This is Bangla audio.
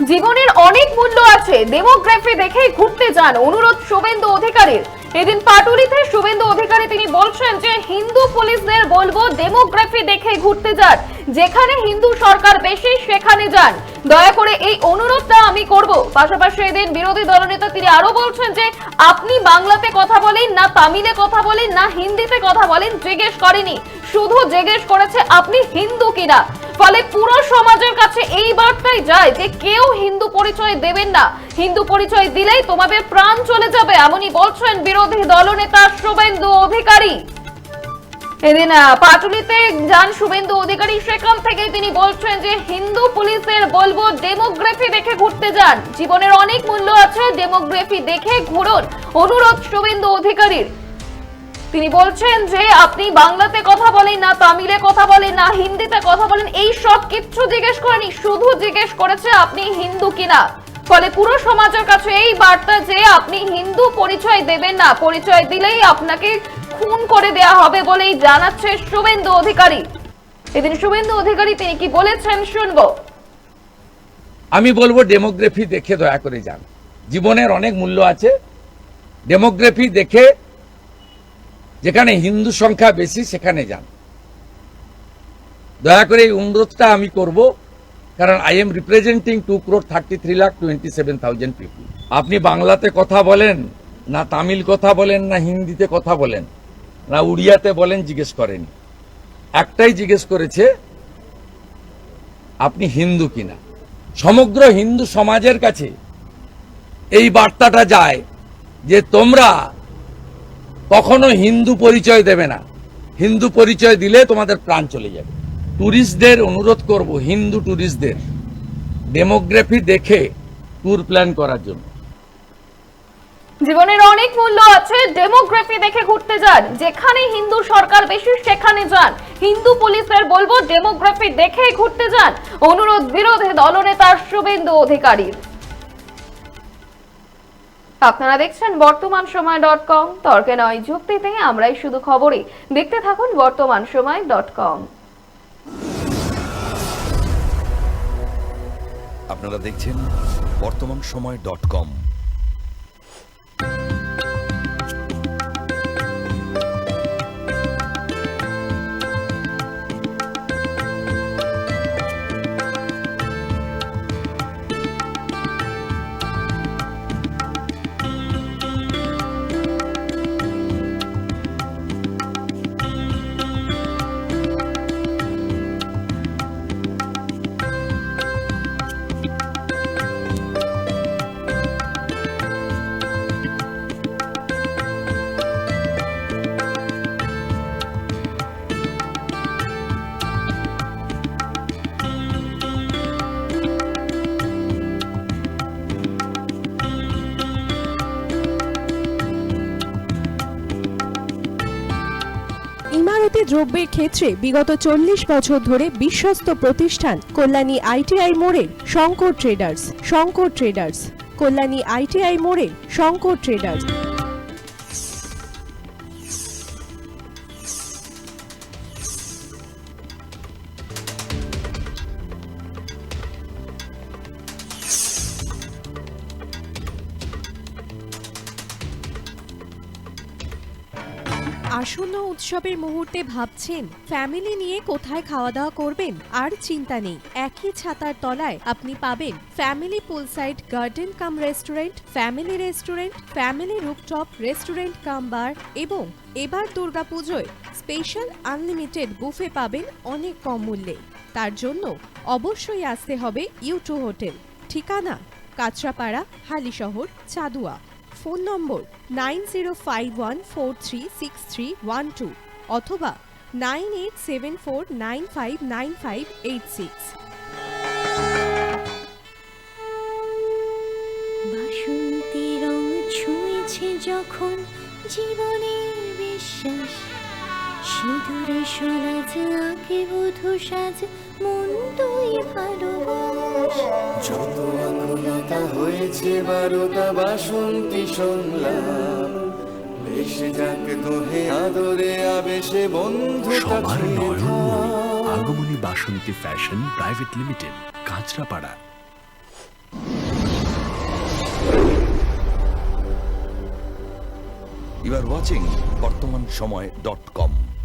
জীবনের অনেক মূল্য আছে, ডেমোগ্রাফি দেখেই ঘুরতে যান, অনুরোধ শুভেন্দু অধিকারীর। এদিন পাটুলিতে শুভেন্দু অধিকারী তিনি বলছেন যে হিন্দু পুলিশদের বলবো ডেমোগ্রাফি দেখে ঘুরতে যান, যেখানে হিন্দু সরকার বেশি সেখানে যান, দয়া করে এই অনুরোধটা আমি করব। পাশাপাশি এদিন বিরোধী দলনেতা তিনি আরো বলছেন যে আপনি বাংলাতে কথা বলেন না, তামিলে কথা বলেন না, হিন্দিতে কথা বলেন, জিজ্ঞেস করেনি, শুধু জিজ্ঞেস করেছে আপনি হিন্দু কিনা। ফলে পুরো সমাজের কাছে এই বার্তাই যায় যে কেউ হিন্দু পরিচয় দেবেন না, হিন্দু পরিচয় দিলেই তোমাদের প্রাণ চলে যাবে, এমনই বলছেন বিরোধী দলনেতা শুভেন্দু অধিকারী। এদিন পাটুলিতে যান শুভেন্দু অধিকারী, সেখান থেকে তিনি বলছেন যে হিন্দু পুলিশের বলবো ডেমোগ্রাফি দেখে ঘুরতে যান, জীবনের অনেক মূল্য আছে, ডেমোগ্রাফি দেখে ঘুরুন, অনুরোধ শুভেন্দু অধিকারীর। তিনি বলছেন যে আপনি বাংলাতে কথা বলেন না, তামিলে কথা বলেন না, হিন্দিতে কথা বলেন, এই সব কিছু জিজ্ঞেস করেনি, শুধু জিজ্ঞেস করেছে আপনি হিন্দু কিনা। ফলে পুরো সমাজের কাছে এই বার্তা যে আপনি হিন্দু পরিচয় দেবেন না, পরিচয় দিলেই আপনাকে খুন করে দেয়া হবে বলেই জানাচ্ছে শুভেন্দু অধিকারী। এদিন শুভেন্দু অধিকারী তিনি কি বলেছেন শুনবো। আমি বলবো ডেমোগ্রাফি দেখে দয়া করে যান, জীবনের অনেক মূল্য আছে, ডেমোগ্রাফি দেখে যেখানে হিন্দু সংখ্যা বেশি সেখানে যান, দয়া করে এই অনুরোধটা আমি করব, কারণ আই এম রিপ্রেজেন্টিং 2,33,27,000 পিপল। আপনি বাংলাতে কথা বলেন না, তামিল কথা বলেন না, হিন্দিতে কথা বলেন না, উড়িয়াতে বলেন, জিজ্ঞেস করেনি, একটাই জিজ্ঞেস করেছে আপনি হিন্দু কিনা। সমগ্র হিন্দু সমাজের কাছে এই বার্তাটা যায় যে তোমরা কখনো হিন্দু পরিচয় দেবে না, হিন্দু পরিচয় দিলে তোমাদের প্রাণ চলে যাবে। ট্যুরিস্টদের অনুরোধ করব, হিন্দু ট্যুরিস্টদের ডেমোগ্রাফি দেখে ট্যুর প্ল্যান করার জন্য। জীবনের অনেক মূল্য আছে, ডেমোগ্রাফি দেখে ঘুরতে যান, যেখানে হিন্দু সরকার বেশি সেখানে যান, হিন্দু পুলিশের বলবো ডেমোগ্রাফি দেখে ঘুরতে যান, অনুরোধ বিরোধী দলনেতা শুভেন্দু অধিকারীর। আপনারা দেখছেন বর্তমানসময়.com, তর্কে নয় যুক্তিতে আমরাই শুধু খবরই। দেখতে থাকুন বর্তমানসময়.com। আপনারা দেখছেন বর্তমানসময়.com। ইমারতি দ্রব্যের ক্ষেত্রে বিগত 40 বছর ধরে বিশ্বস্ত প্রতিষ্ঠান কল্যাণী আইটিআই মোড়ের Shankar traders. Shankar traders, Kalyani ITI মোড়ের শঙ্কর ট্রেডার্স। আসন্ন উৎসবের মুহূর্তে ভাবছেন ফ্যামিলি নিয়ে কোথায় খাওয়া দাওয়া করবেন? আর চিন্তা নেই, একই ছাতার তলায় আপনি পাবেন family poolside garden cum restaurant, family rooftop restaurant cum bar, এবং এবার দুর্গাপুজোয় স্পেশাল আনলিমিটেড বুফে পাবেন অনেক কম মূল্যে। তার জন্য অবশ্যই আসতে হবে U2 হোটেল। ঠিকানা কাঁচরাপাড়া, হালিশহর, চাদুয়া। ফোন নম্বর 9051436312 অথবা 9874959586। বাসন্তী রং ছুঁয়েছে যখন জীবনের বিশ্বাস, সিঁদুরে সরাজ আঁকে বধূ সাজ, মন তুই ভালোবাস। যত আকুলতা হয়েছে বারোটা বাসন্তী সংলাপ, ভেসে যাক দোহে আদরে আবেশে বন্ধুতা Agamani Basanti fashion private limited, Kanchrapara. You are watching Bartaman Samay .com।